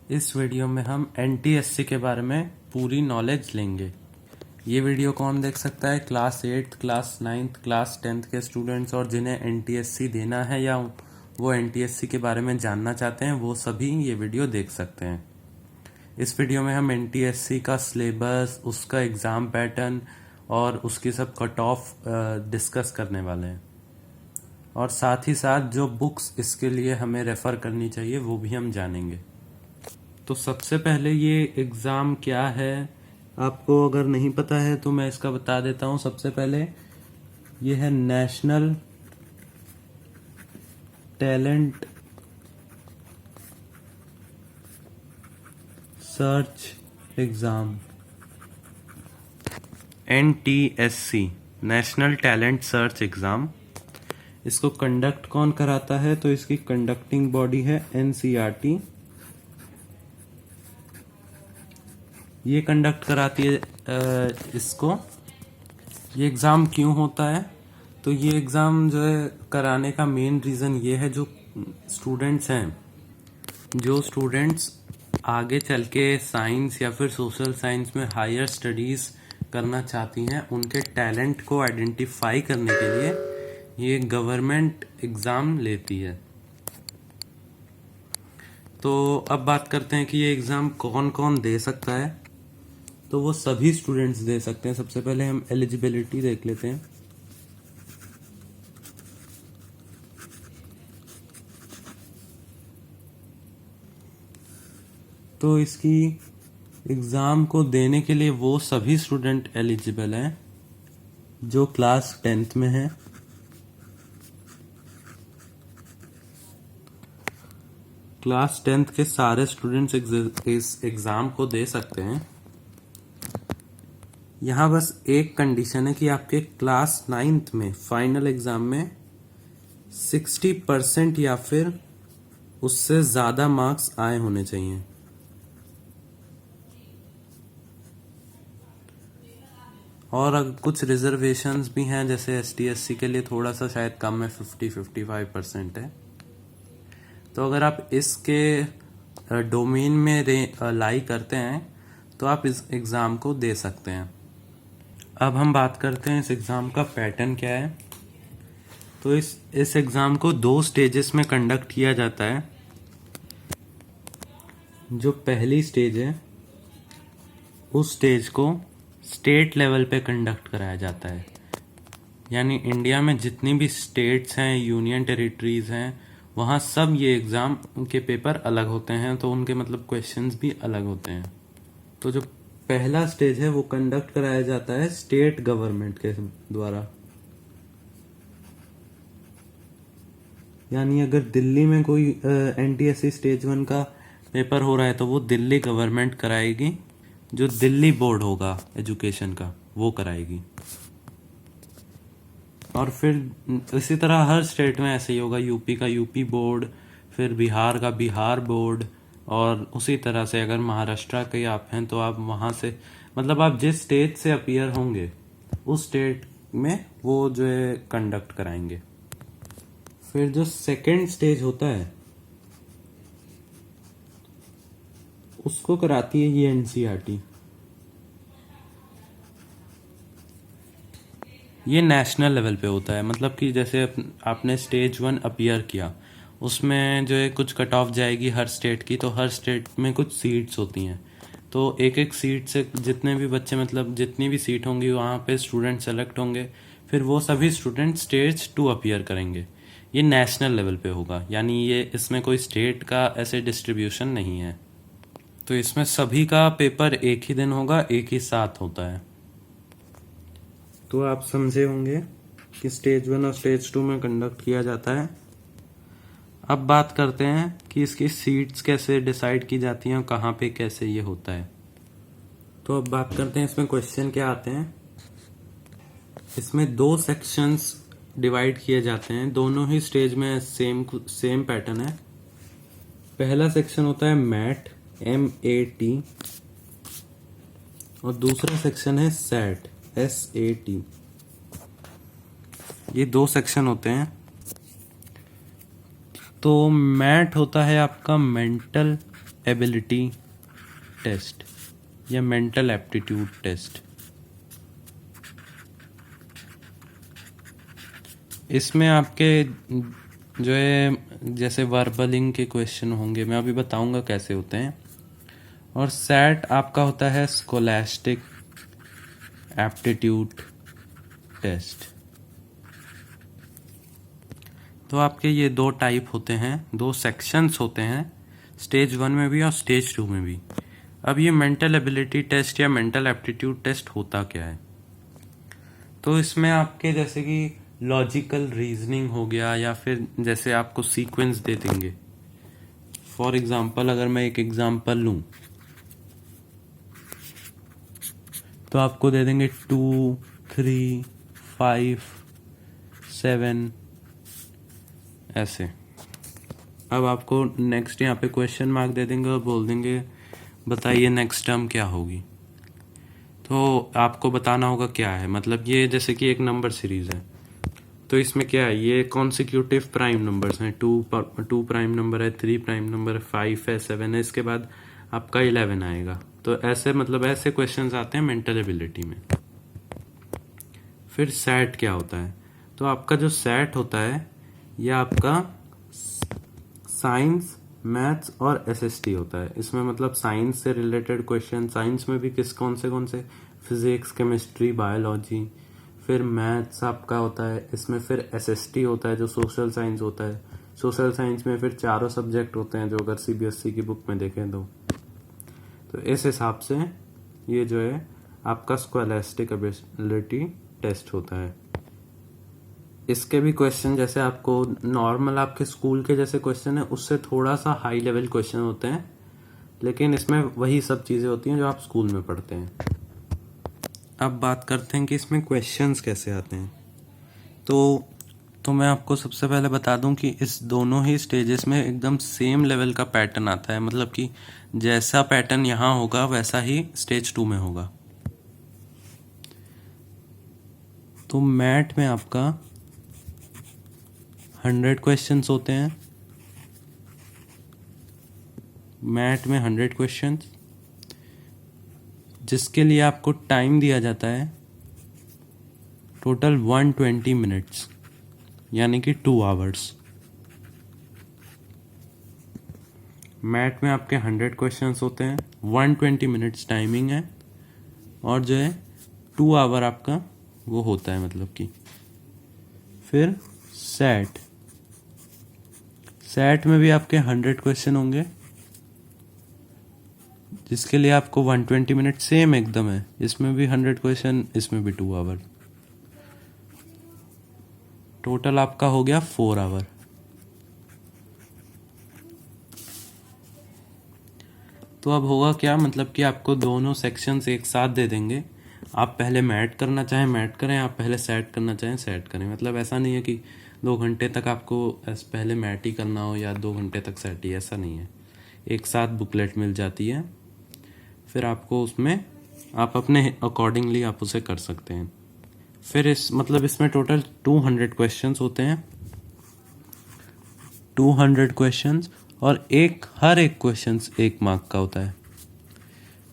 इस वीडियो में हम एनटीएससी के बारे में पूरी नॉलेज लेंगे। ये वीडियो कौन देख सकता है? क्लास 8, क्लास 9, क्लास 10 के स्टूडेंट्स और जिन्हें एनटीएससी देना है या वो एनटीएससी के बारे में जानना चाहते हैं, वो सभी ये वीडियो देख सकते हैं। इस वीडियो में हम एनटीएससी का सिलेबस, उसका एग्ज़ाम पैटर्न और उसकी सब कट ऑफ डिस्कस करने वाले हैं, और साथ ही साथ जो बुक्स इसके लिए हमें रेफ़र करनी चाहिए वो भी हम जानेंगे। तो सबसे पहले ये एग्ज़ाम क्या है, आपको अगर नहीं पता है तो मैं इसका बता देता हूँ। सबसे पहले ये है national talent search exam, NTSC, national talent search exam. इसको कंडक्ट कौन कराता है? तो इसकी कंडक्टिंग बॉडी है एनसीईआरटी। ये कंडक्ट कराती है इसको। ये एग्ज़ाम क्यों होता है? तो ये एग्ज़ाम जो है कराने का मेन रीज़न ये है, जो स्टूडेंट्स हैं, जो स्टूडेंट्स आगे चल के साइंस या फिर सोशल साइंस में हायर स्टडीज़ करना चाहती हैं, उनके टैलेंट को आइडेंटिफाई करने के लिए ये गवर्नमेंट एग्ज़ाम लेती है। तो अब बात करते हैं कि ये एग्ज़ाम कौन कौन दे सकता है। तो वो सभी स्टूडेंट्स दे सकते हैं। सबसे पहले हम एलिजिबिलिटी देख लेते हैं। तो इसकी एग्ज़ाम को देने के लिए वो सभी स्टूडेंट एलिजिबल हैं जो क्लास 10th में हैं। क्लास 10th के सारे स्टूडेंट्स इस एग्ज़ाम को दे सकते हैं। यहाँ बस एक कंडीशन है कि आपके क्लास 9th में फाइनल एग्ज़ाम में 60% या फिर उससे ज़्यादा मार्क्स आए होने चाहिए। और अगर कुछ रिजर्वेशंस भी हैं, जैसे एसटी/एससी के लिए थोड़ा सा शायद कम है, 50-55% है। तो अगर आप इसके डोमेन में लाई करते हैं तो आप इस एग्ज़ाम को दे सकते हैं। अब हम बात करते हैं इस एग्ज़ाम का पैटर्न क्या है। तो इस एग्ज़ाम को 2 स्टेजेस में कंडक्ट किया जाता है। जो पहली स्टेज है, उस स्टेज को स्टेट लेवल पे कंडक्ट कराया जाता है। यानी इंडिया में जितनी भी स्टेट्स हैं, यूनियन टेरिटरीज हैं, वहाँ सब ये एग्ज़ाम के पेपर अलग होते हैं, तो उनके मतलब क्वेश्चंस भी अलग होते हैं। तो जो पहला स्टेज है वो कंडक्ट कराया जाता है स्टेट गवर्नमेंट के द्वारा। यानी अगर दिल्ली में कोई एनटीएससी स्टेज 1 का पेपर हो रहा है तो वो दिल्ली गवर्नमेंट कराएगी। जो दिल्ली बोर्ड होगा एजुकेशन का, वो कराएगी। और फिर इसी तरह हर स्टेट में ऐसे ही होगा। यूपी का यूपी बोर्ड, फिर बिहार का बिहार बोर्ड, और उसी तरह से अगर महाराष्ट्र के आप हैं तो आप वहाँ से, मतलब आप जिस स्टेट से अपीयर होंगे उस स्टेट में वो जो है कंडक्ट कराएंगे। फिर जो सेकंड स्टेज होता है उसको कराती है ये एनसीईआरटी। ये नेशनल लेवल पे होता है। मतलब कि जैसे आपने स्टेज 1 अपीयर किया, उसमें जो है कुछ कट ऑफ जाएगी हर स्टेट की। तो हर स्टेट में कुछ सीट्स होती हैं, तो एक एक सीट से जितने भी बच्चे, मतलब जितनी भी सीट होंगी वहाँ पे स्टूडेंट सेलेक्ट होंगे। फिर वो सभी स्टूडेंट स्टेज 2 अपीयर करेंगे। ये नेशनल लेवल पे होगा, यानी ये इसमें कोई स्टेट का ऐसे डिस्ट्रीब्यूशन नहीं है। तो इसमें सभी का पेपर एक ही दिन होगा, एक ही साथ होता है। तो आप समझे होंगे कि स्टेज 1 और स्टेज 2 में कंडक्ट किया जाता है। अब बात करते हैं कि इसकी सीट्स कैसे डिसाइड की जाती हैं और कहाँ पे कैसे ये होता है। तो अब बात करते हैं इसमें क्वेश्चन क्या आते हैं। इसमें 2 सेक्शंस डिवाइड किए जाते हैं। दोनों ही स्टेज में सेम पैटर्न है। पहला सेक्शन होता है मैट, MAT, और दूसरा सेक्शन है SAT, SAT। ये 2 सेक्शन होते हैं। तो मैट होता है आपका मेंटल एबिलिटी टेस्ट या मेंटल एप्टीट्यूड टेस्ट। इसमें आपके जो है जैसे वर्बलिंग के क्वेश्चन होंगे, मैं अभी बताऊंगा कैसे होते हैं। और सेट आपका होता है स्कोलास्टिक एप्टीट्यूड टेस्ट। तो आपके ये दो टाइप होते हैं, दो सेक्शंस होते हैं, स्टेज 1 में भी और स्टेज 2 में भी। अब ये मेंटल एबिलिटी टेस्ट या मेंटल एप्टीट्यूड टेस्ट होता क्या है? तो इसमें आपके जैसे कि लॉजिकल रीजनिंग हो गया, या फिर जैसे आपको सीक्वेंस दे देंगे। फॉर एग्जांपल अगर मैं एक एग्जांपल लूं तो आपको दे देंगे 2, 3, 5, 7 ऐसे। अब आपको नेक्स्ट यहाँ पे क्वेश्चन मार्क दे देंगे और बोल देंगे बताइए नेक्स्ट टर्म क्या होगी। तो आपको बताना होगा क्या है। मतलब ये जैसे कि एक नंबर सीरीज है, तो इसमें क्या है, ये कॉन्सिक्यूटिव प्राइम नंबर्स हैं। 2 प्राइम नंबर है, 3 प्राइम नंबर है, 5 है, 7 है, इसके बाद आपका 11 आएगा। तो ऐसे मतलब ऐसे क्वेश्चंस आते हैं मेंटल एबिलिटी में। फिर सेट क्या होता है? तो आपका जो सेट होता है ये आपका साइंस, मैथ्स और एसएसटी होता है। इसमें मतलब साइंस से रिलेटेड क्वेश्चन, साइंस में भी कौन से फिजिक्स, केमिस्ट्री, बायोलॉजी। फिर मैथ्स आपका होता है, इसमें फिर एसएसटी होता है जो सोशल साइंस होता है। सोशल साइंस में फिर चारों सब्जेक्ट होते हैं जो अगर सीबीएसई की बुक में देखें तो इस हिसाब से ये जो है आपका स्कोलास्टिक एबिलिटी टेस्ट होता है। इसके भी क्वेश्चन जैसे आपको नॉर्मल आपके स्कूल के जैसे क्वेश्चन है उससे थोड़ा सा हाई लेवल क्वेश्चन होते हैं, लेकिन इसमें वही सब चीज़ें होती हैं जो आप स्कूल में पढ़ते हैं। अब बात करते हैं कि इसमें क्वेश्चंस कैसे आते हैं। तो मैं आपको सबसे पहले बता दूं कि इस दोनों ही स्टेजेस में एकदम सेम लेवल का पैटर्न आता है। मतलब कि जैसा पैटर्न यहाँ होगा वैसा ही स्टेज 2 में होगा। तो मैथ में आपका 100 क्वेश्चंस होते हैं। मैथ में 100 क्वेश्चंस, जिसके लिए आपको टाइम दिया जाता है टोटल 120 मिनट्स, यानी कि 2 आवर्स। मैथ में आपके 100 क्वेश्चंस होते हैं, 120 मिनट्स टाइमिंग है, और जो है 2 आवर आपका वो होता है मतलब कि। फिर सेट में भी आपके 100 क्वेश्चन होंगे, जिसके लिए आपको 120 मिनट सेम एकदम है। इसमें भी 100 क्वेश्चन, इसमें भी 2 आवर। टोटल आपका हो गया 4 आवर। तो अब होगा क्या, मतलब कि आपको दोनों सेक्शंस एक साथ दे देंगे। आप पहले मैथ करना चाहें मैथ करें, आप पहले सेट करना चाहें सेट करें। मतलब ऐसा नहीं है कि 2 घंटे तक आपको पहले मैथ ही करना हो या 2 घंटे तक सेट ही, ऐसा नहीं है। एक साथ बुकलेट मिल जाती है, फिर आपको उसमें आप अपने अकॉर्डिंगली आप उसे कर सकते हैं। फिर इसमें टोटल 200 क्वेश्चंस होते हैं, 200 क्वेश्चंस, और हर एक क्वेश्चंस 1 मार्क का होता है,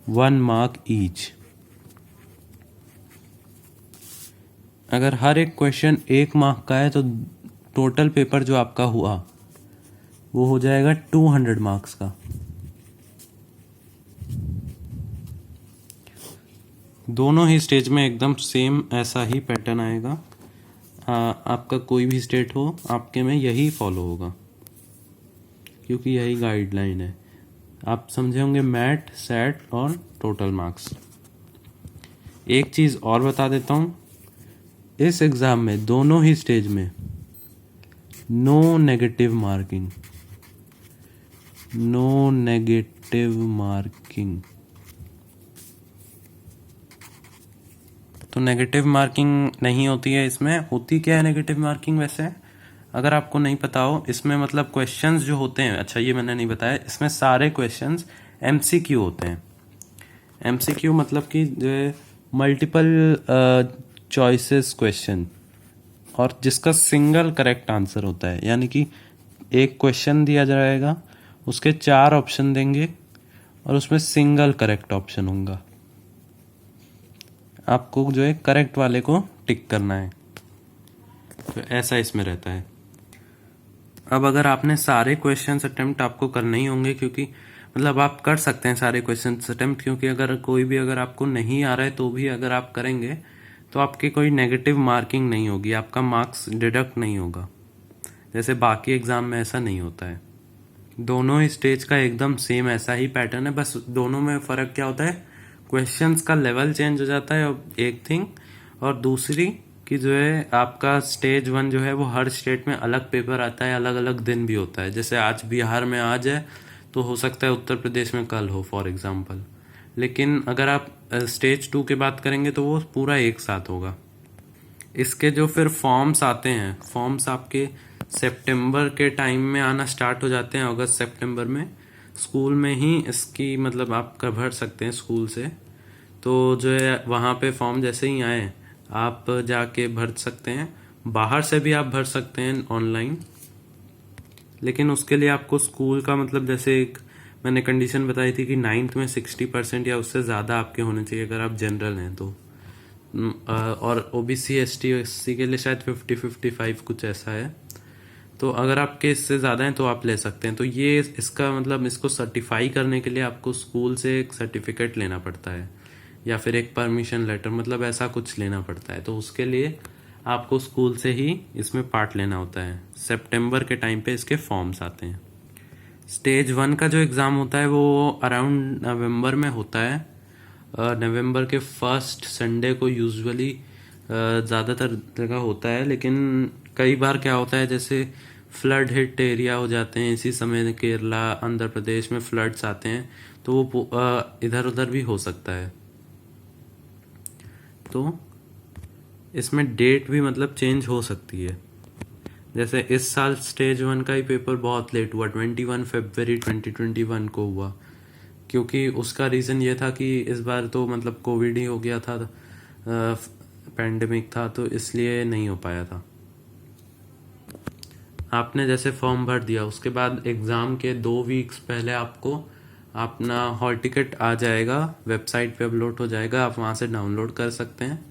1 मार्क ईच। अगर हर एक क्वेश्चन 1 मार्क का है तो टोटल पेपर जो आपका हुआ वो हो जाएगा 200 मार्क्स का। दोनों ही स्टेज में एकदम सेम ऐसा ही पैटर्न आएगा। आपका कोई भी स्टेट हो, आपके में यही फॉलो होगा, क्योंकि यही गाइडलाइन है। आप समझे होंगे मैथ, सेट और टोटल मार्क्स। एक चीज़ और बता देता हूँ, इस एग्ज़ाम में दोनों ही स्टेज में no negative marking, no negative marking. तो नेगेटिव मार्किंग नहीं होती है इसमें। होती क्या है नेगेटिव मार्किंग? वैसे अगर आपको नहीं पता हो, इसमें मतलब क्वेश्चंस जो होते हैं, अच्छा ये मैंने नहीं बताया, इसमें सारे क्वेश्चंस एमसीक्यू होते हैं। एमसीक्यू मतलब कि जो है मल्टीपल चॉइसेस क्वेश्चन, और जिसका सिंगल करेक्ट आंसर होता है। यानी कि एक क्वेश्चन दिया जाएगा, उसके 4 ऑप्शन देंगे और उसमें सिंगल करेक्ट ऑप्शन होगा। आपको जो है करेक्ट वाले को टिक करना है। तो ऐसा इसमें रहता है। अब अगर आपने सारे क्वेश्चंस अटेम्प्ट आपको करने ही होंगे, क्योंकि मतलब आप कर सकते हैं सारे क्वेश्चंस अटेम्प्ट, क्योंकि अगर कोई भी अगर आपको नहीं आ रहा है तो भी अगर आप करेंगे तो आपकी कोई नेगेटिव मार्किंग नहीं होगी, आपका मार्क्स डिडक्ट नहीं होगा। जैसे बाकी एग्जाम में ऐसा नहीं होता है। दोनों ही स्टेज का एकदम सेम ऐसा ही पैटर्न है, बस दोनों में फ़र्क क्या होता है, क्वेश्चंस का लेवल चेंज हो जाता है एक थिंग, और दूसरी कि जो है आपका स्टेज 1 जो है वो हर स्टेट में अलग पेपर आता है, अलग अलग दिन भी होता है। जैसे आज बिहार में आज है तो हो सकता है उत्तर प्रदेश में कल हो, फॉर एग्जाम्पल। लेकिन अगर आप स्टेज 2 की बात करेंगे तो वो पूरा एक साथ होगा। इसके जो फिर फॉर्म्स आते हैं, फॉर्म्स आपके सितंबर के टाइम में आना स्टार्ट हो जाते हैं, अगस्त सितंबर में। स्कूल में ही इसकी मतलब आप भर सकते हैं स्कूल से। तो जो है वहाँ पे फॉर्म जैसे ही आए आप जाके भर सकते हैं। बाहर से भी आप भर सकते हैं ऑनलाइन, लेकिन उसके लिए आपको स्कूल का मतलब जैसे एक मैंने कंडीशन बताई थी कि 9th में 60% या उससे ज़्यादा आपके होने चाहिए अगर आप जनरल हैं तो। और ओबीसी एसटी के लिए शायद 50-55 कुछ ऐसा है। तो अगर आपके इससे ज़्यादा हैं तो आप ले सकते हैं। तो ये इसका मतलब इसको सर्टिफाई करने के लिए आपको स्कूल से एक सर्टिफिकेट लेना पड़ता है, या फिर एक परमिशन लेटर, मतलब ऐसा कुछ लेना पड़ता है। तो उसके लिए आपको स्कूल से ही इसमें पार्ट लेना होता है। सितंबर के टाइम पे इसके फॉर्म्स आते हैं। स्टेज 1 का जो एग्ज़ाम होता है वो अराउंड नवंबर में होता है। नवंबर के फर्स्ट संडे को यूजुअली ज़्यादातर जगह होता है, लेकिन कई बार क्या होता है जैसे फ्लड हिट एरिया हो जाते हैं इसी समय, केरला आंध्र प्रदेश में फ्लड्स आते हैं तो वो इधर उधर भी हो सकता है। तो इसमें डेट भी मतलब चेंज हो सकती है। जैसे इस साल स्टेज 1 का ही पेपर बहुत लेट हुआ, 21 फरवरी 2021 को हुआ, क्योंकि उसका रीज़न ये था कि इस बार तो मतलब कोविड ही हो गया था, पैंडेमिक था, तो इसलिए नहीं हो पाया था। आपने जैसे फॉर्म भर दिया उसके बाद एग्ज़ाम के 2 वीक्स पहले आपको अपना हॉल टिकट आ जाएगा, वेबसाइट पे अपलोड हो जाएगा, आप वहाँ से डाउनलोड कर सकते हैं।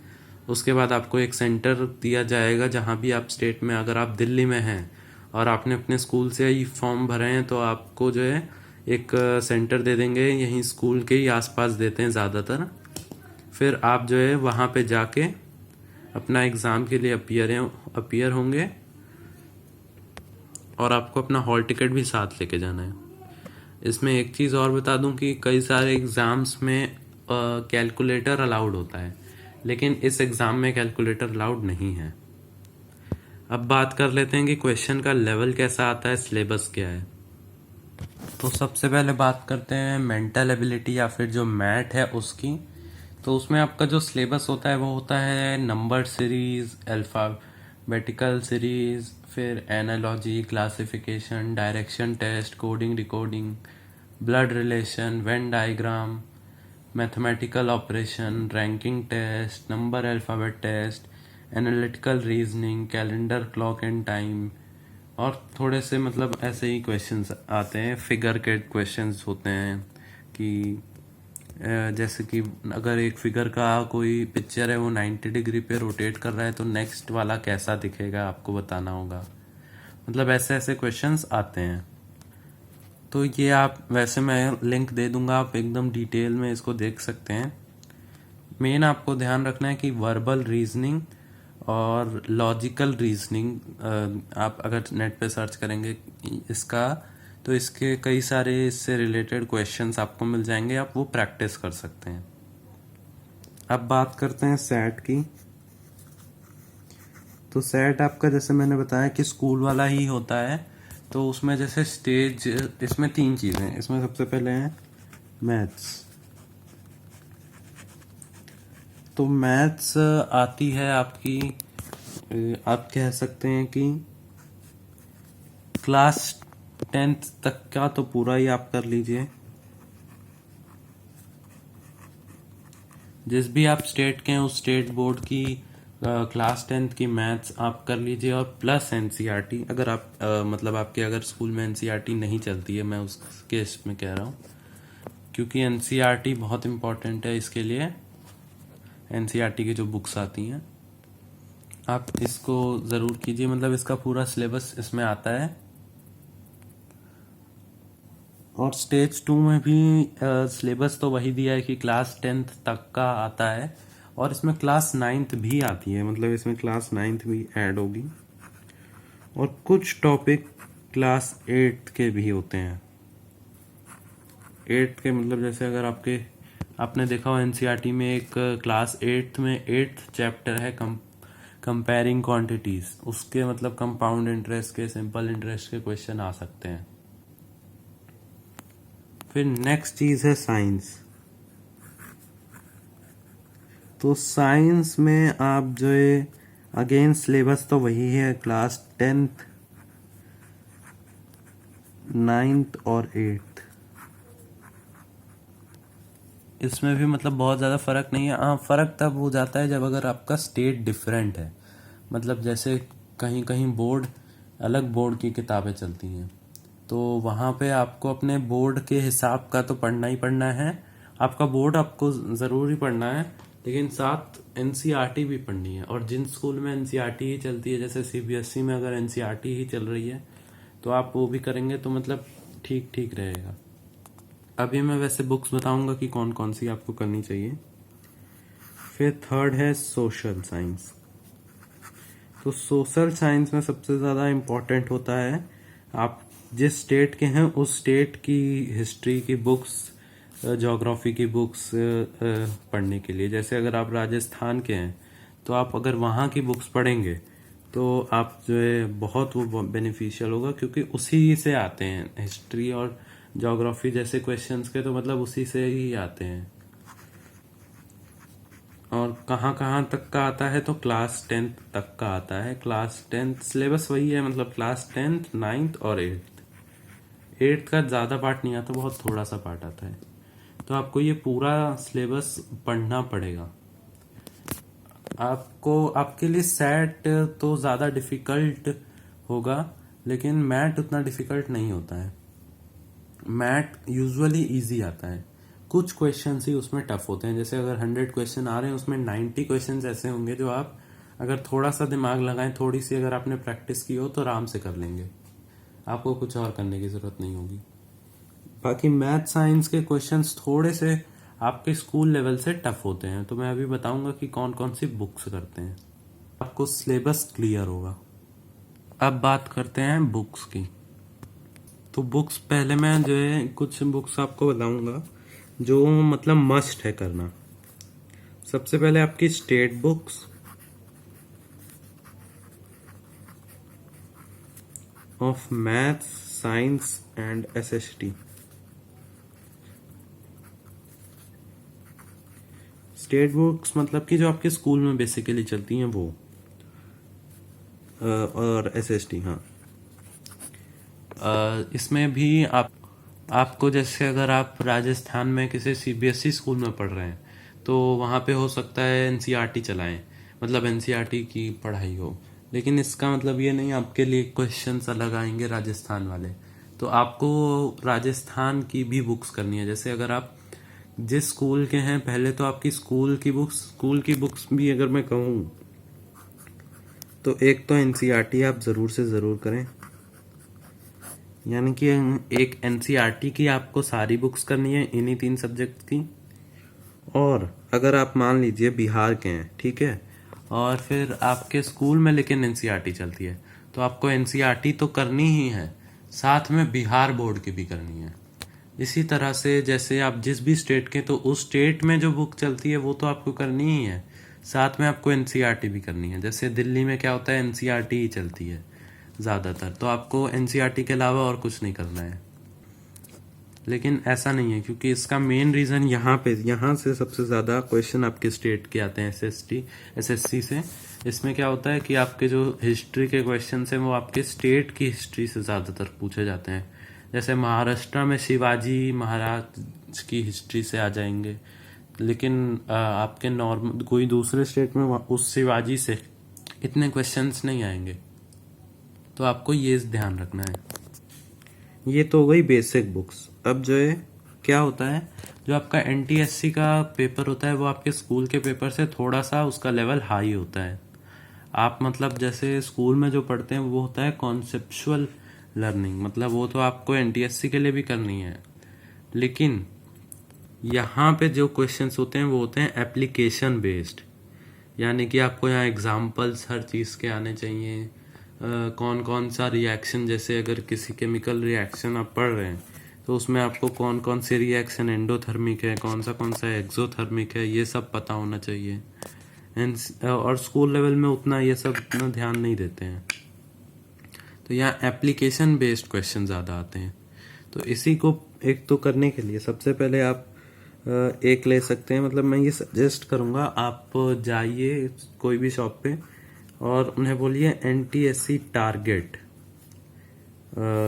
उसके बाद आपको एक सेंटर दिया जाएगा जहाँ भी आप स्टेट में, अगर आप दिल्ली में हैं और आपने अपने स्कूल से ही फॉर्म भरे हैं तो आपको जो है एक सेंटर दे देंगे, यहीं स्कूल के ही आसपास देते हैं ज़्यादातर। फिर आप जो है वहाँ पे जाके अपना एग्ज़ाम के लिए अपीयर होंगे, और आपको अपना हॉल टिकट भी साथ लेके जाना है। इसमें एक चीज़ और बता दूं कि कई सारे एग्ज़ाम्स में कैलकुलेटर अलाउड होता है, लेकिन इस एग्ज़ाम में कैलकुलेटर अलाउड नहीं है। अब बात कर लेते हैं कि क्वेश्चन का लेवल कैसा आता है, सिलेबस क्या है। तो सबसे पहले बात करते हैं मेंटल एबिलिटी या फिर जो मैथ है उसकी। तो उसमें आपका जो सिलेबस होता है वो होता है नंबर सीरीज, अल्फ़ाबेटिकल सीरीज, फिर analogy, classification, direction test, coding decoding, blood relation, Venn diagram, mathematical operation, ranking test, number alphabet test, analytical reasoning, calendar, clock and time, और थोड़े से मतलब ऐसे ही क्वेश्चंस आते हैं। फिगर के क्वेश्चंस होते हैं कि जैसे कि अगर एक फिगर का कोई पिक्चर है वो 90 डिग्री पे रोटेट कर रहा है तो नेक्स्ट वाला कैसा दिखेगा आपको बताना होगा। मतलब ऐसे ऐसे क्वेश्चंस आते हैं। तो ये आप वैसे मैं लिंक दे दूंगा, आप एकदम डिटेल में इसको देख सकते हैं। मेन आपको ध्यान रखना है कि वर्बल रीजनिंग और लॉजिकल रीजनिंग, आप अगर नेट पे सर्च करेंगे इसका तो इसके कई सारे इससे रिलेटेड क्वेश्चंस आपको मिल जाएंगे, आप वो प्रैक्टिस कर सकते हैं। अब बात करते हैं सेट की। तो सेट आपका जैसे मैंने बताया कि स्कूल वाला ही होता है। तो उसमें जैसे स्टेज, इसमें 3 चीज़ें हैं। इसमें सबसे पहले है मैथ्स। तो मैथ्स आती है आपकी, आप कह सकते हैं कि क्लास 10th तक का तो पूरा ही आप कर लीजिए। जिस भी आप स्टेट के हैं उस स्टेट बोर्ड की क्लास 10th की मैथ्स आप कर लीजिए, और प्लस एनसीईआरटी अगर आप मतलब आपके अगर स्कूल में एनसीईआरटी नहीं चलती है, मैं उस केस में कह रहा हूँ, क्योंकि एनसीईआरटी बहुत इम्पोर्टेंट है इसके लिए। एनसीईआरटी की जो बुक्स आती हैं आप इसको ज़रूर कीजिए, मतलब इसका पूरा सिलेबस इसमें आता है। और स्टेज 2 में भी सिलेबस तो वही दिया है कि क्लास 10th तक का आता है, और इसमें क्लास 9th भी आती है, मतलब इसमें क्लास 9th भी ऐड होगी। और कुछ टॉपिक क्लास 8th के भी होते हैं। 8th के मतलब जैसे अगर आपने देखा हो एनसीईआरटी में एक क्लास 8th में 8th चैप्टर है कंपेयरिंग क्वांटिटीज, उसके मतलब कंपाउंड इंटरेस्ट के, सिंपल इंटरेस्ट के क्वेश्चन आ सकते हैं। फिर नेक्स्ट चीज है साइंस। तो साइंस में आप जो है अगेन सिलेबस तो वही है, क्लास 10th 9th और 8th। इसमें भी मतलब बहुत ज़्यादा फ़र्क नहीं है। हाँ, फ़र्क तब हो जाता है जब अगर आपका स्टेट डिफरेंट है, मतलब जैसे कहीं कहीं बोर्ड अलग बोर्ड की किताबें चलती हैं, तो वहाँ पे आपको अपने बोर्ड के हिसाब का तो पढ़ना ही पढ़ना है। आपका बोर्ड आपको ज़रूरी पढ़ना है, लेकिन साथ एनसीईआरटी भी पढ़नी है। और जिन स्कूल में एनसीईआरटी ही चलती है, जैसे सीबीएसई में अगर एनसीईआरटी ही चल रही है तो आप वो भी करेंगे तो मतलब ठीक ठीक रहेगा। अभी मैं वैसे बुक्स बताऊंगा कि कौन कौन सी आपको करनी चाहिए। फिर थर्ड है सोशल साइंस। तो सोशल साइंस में सबसे ज़्यादा इम्पोर्टेंट होता है आप जिस स्टेट के हैं उस स्टेट की हिस्ट्री की बुक्स, ज्योग्राफी की बुक्स पढ़ने के लिए। जैसे अगर आप राजस्थान के हैं तो आप अगर वहाँ की बुक्स पढ़ेंगे तो आप जो है बहुत वो बेनिफिशियल होगा, क्योंकि उसी से आते हैं हिस्ट्री और ज्योग्राफी जैसे क्वेश्चंस के, तो मतलब उसी से ही आते हैं। और कहाँ कहाँ तक का आता है, तो क्लास 10th तक का आता है। क्लास 10th सिलेबस वही है, मतलब क्लास 10th 9th और 8th का ज़्यादा पार्ट नहीं आता, बहुत थोड़ा सा पार्ट आता है। तो आपको ये पूरा सिलेबस पढ़ना पड़ेगा। आपको आपके लिए सेट तो ज़्यादा डिफ़िकल्ट होगा, लेकिन मैथ उतना डिफ़िकल्ट नहीं होता है। मैथ यूजुअली इजी आता है, कुछ क्वेश्चन ही उसमें टफ होते हैं। जैसे अगर 100 क्वेश्चन आ रहे हैं, उसमें 90 क्वेश्चन ऐसे होंगे जो आप अगर थोड़ा सा दिमाग लगाएं, थोड़ी सी अगर आपने प्रैक्टिस की हो तो आराम से कर लेंगे, आपको कुछ और करने की ज़रूरत नहीं होगी। बाकी मैथ साइंस के क्वेश्चंस थोड़े से आपके स्कूल लेवल से टफ होते हैं, तो मैं अभी बताऊंगा कि कौन कौन सी बुक्स करते हैं, आपको सिलेबस क्लियर होगा। अब बात करते हैं बुक्स की। तो बुक्स पहले मैं जो है कुछ बुक्स आपको बताऊंगा जो मतलब मस्ट है करना। सबसे पहले आपकी state books of maths, science and SST. State books मतलब कि जो आपके स्कूल में बेसिकली चलती हैं वो, और एसएसटी। हाँ, इसमें भी आपको जैसे अगर आप राजस्थान में किसी सीबीएसई स्कूल में पढ़ रहे हैं तो वहाँ पे हो सकता है एनसीईआरटी चलाएं, मतलब एनसीईआरटी की पढ़ाई हो, लेकिन इसका मतलब ये नहीं आपके लिए क्वेश्चंस अलग आएंगे राजस्थान वाले। तो आपको राजस्थान की भी बुक्स करनी है। जैसे अगर आप जिस स्कूल के हैं, पहले तो आपकी स्कूल की बुक्स भी अगर मैं कहूँ तो एक तो एनसीईआरटी आप ज़रूर से ज़रूर करें, यानी कि एक एनसीईआरटी की आपको सारी बुक्स करनी है इन्हीं 3 सब्जेक्ट की। और अगर आप मान लीजिए बिहार के हैं, ठीक है, और फिर आपके स्कूल में लेकिन एनसीईआरटी चलती है, तो आपको एनसीईआरटी तो करनी ही है, साथ में बिहार बोर्ड की भी करनी है। इसी तरह से जैसे आप जिस भी स्टेट के, तो उस स्टेट में जो बुक चलती है वो तो आपको करनी ही है, साथ में आपको एनसीईआरटी भी करनी है। जैसे दिल्ली में क्या होता है, एनसीईआरटी ही चलती है ज़्यादातर, तो आपको एनसीईआरटी के अलावा और कुछ नहीं करना है। लेकिन ऐसा नहीं है, क्योंकि इसका मेन रीज़न यहाँ से सबसे ज़्यादा क्वेश्चन आपके स्टेट के आते हैं एसएससी से। इसमें क्या होता है कि आपके जो हिस्ट्री के क्वेश्चन हैं वो आपके स्टेट की हिस्ट्री से ज़्यादातर पूछे जाते हैं। जैसे महाराष्ट्र में शिवाजी महाराज की हिस्ट्री से आ जाएंगे, लेकिन आपके नॉर्मल कोई दूसरे स्टेट में उस शिवाजी से इतने क्वेश्चंस नहीं आएंगे, तो आपको ये ध्यान रखना है। ये तो हो गई बेसिक बुक्स। अब जो है क्या होता है, जो आपका एनटीएससी का पेपर होता है वो आपके स्कूल के पेपर से थोड़ा सा उसका लेवल हाई होता है। आप मतलब जैसे स्कूल में जो पढ़ते हैं वो होता है कॉन्सेप्चुअल लर्निंग, मतलब वो तो आपको एनटीएससी के लिए भी करनी है, लेकिन यहाँ पे जो क्वेश्चंस होते हैं वो होते हैं एप्लीकेशन बेस्ड। यानी कि आपको यहाँ एग्जाम्पल्स हर चीज़ के आने चाहिए। कौन कौन सा रिएक्शन, जैसे अगर किसी केमिकल रिएक्शन आप पढ़ रहे हैं तो उसमें आपको कौन कौन से रिएक्शन एंडोथर्मिक है, कौन सा एक्सोथर्मिक है, ये सब पता होना चाहिए। और स्कूल लेवल में उतना ये सब इतना ध्यान नहीं देते हैं, तो यहाँ एप्लीकेशन बेस्ड क्वेश्चन ज़्यादा आते हैं। तो इसी को एक तो करने के लिए सबसे पहले आप एक ले सकते हैं, मतलब मैं ये सजेस्ट करूँगा आप जाइए कोई भी शॉप पे और उन्हें बोलिए NTSC target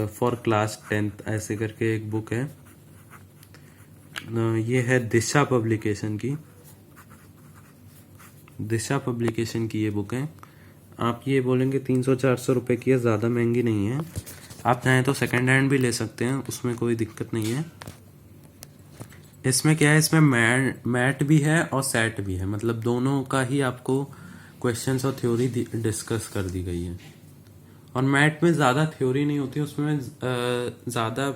for class 10th ऐसे करके एक बुक है। ये है दिशा पब्लिकेशन की ये बुक है। आप ये बोलेंगे 300-400 रुपए की है, ज़्यादा महंगी नहीं है। आप चाहें तो सेकंड हैंड भी ले सकते हैं, उसमें कोई दिक्कत नहीं है। इसमें क्या है, इसमें मैट भी है और सेट भी है, मतलब दोनों का ही आपको क्वेश्चंस और थ्योरी डिस्कस कर दी गई है। और मैट में ज़्यादा थ्योरी नहीं होती, उसमें ज़्यादा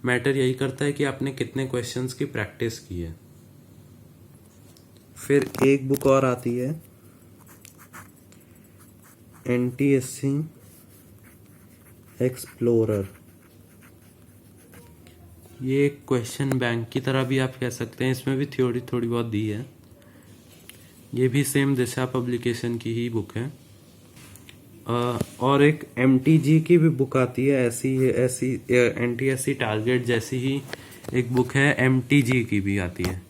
मैटर यही करता है कि आपने कितने क्वेश्चंस की प्रैक्टिस की है। फिर एक बुक और आती है एनटीएससी एक्सप्लोरर। ये क्वेश्चन बैंक की तरह भी आप कह सकते हैं, इसमें भी थ्योरी थोड़ी बहुत दी है। ये भी सेम दिशा पब्लिकेशन की ही बुक है। और एक एमटीजी की भी बुक आती है, ऐसी एनटीएससी टारगेट जैसी ही एक बुक है, एमटीजी की भी आती है।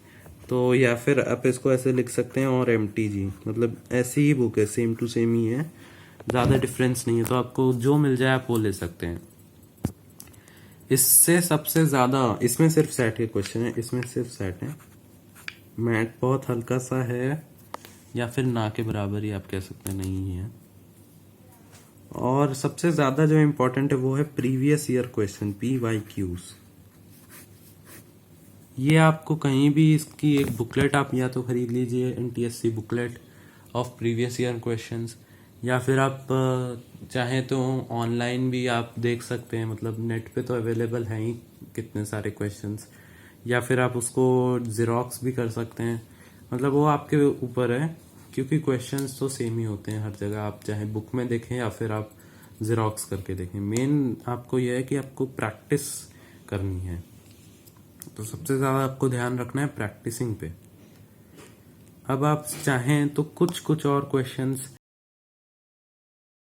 तो या फिर आप इसको ऐसे लिख सकते हैं और एमटीजी, मतलब ऐसी ही बुक है, सेम टू सेम ही है, ज़्यादा डिफरेंस नहीं है। तो आपको जो मिल जाए आप वो ले सकते हैं। इससे सबसे ज़्यादा, इसमें सिर्फ सेट के क्वेश्चन है, इसमें सिर्फ सेट है। मैथ बहुत हल्का सा है, या फिर ना के बराबर ही आप कह सकते हैं, नहीं है। और सबसे ज़्यादा जो इम्पोर्टेंट है वो है प्रीवियस ईयर क्वेश्चन, PYQs। ये आपको कहीं भी इसकी एक बुकलेट आप या तो खरीद लीजिए, NTSC booklet of previous year questions, या फिर आप चाहें तो ऑनलाइन भी आप देख सकते हैं, मतलब नेट पे तो अवेलेबल हैं ही कितने सारे क्वेश्चंस, या फिर आप उसको ज़ेरॉक्स भी कर सकते हैं, मतलब वो आपके ऊपर है, क्योंकि क्वेश्चंस तो सेम ही होते हैं हर जगह, आप चाहे बुक में देखें या फिर आप ज़ेरॉक्स करके देखें। मेन आपको यह है कि आपको प्रैक्टिस करनी है, तो सबसे ज़्यादा आपको ध्यान रखना है प्रैक्टिसिंग पे। अब आप चाहें तो कुछ और क्वेश्चंस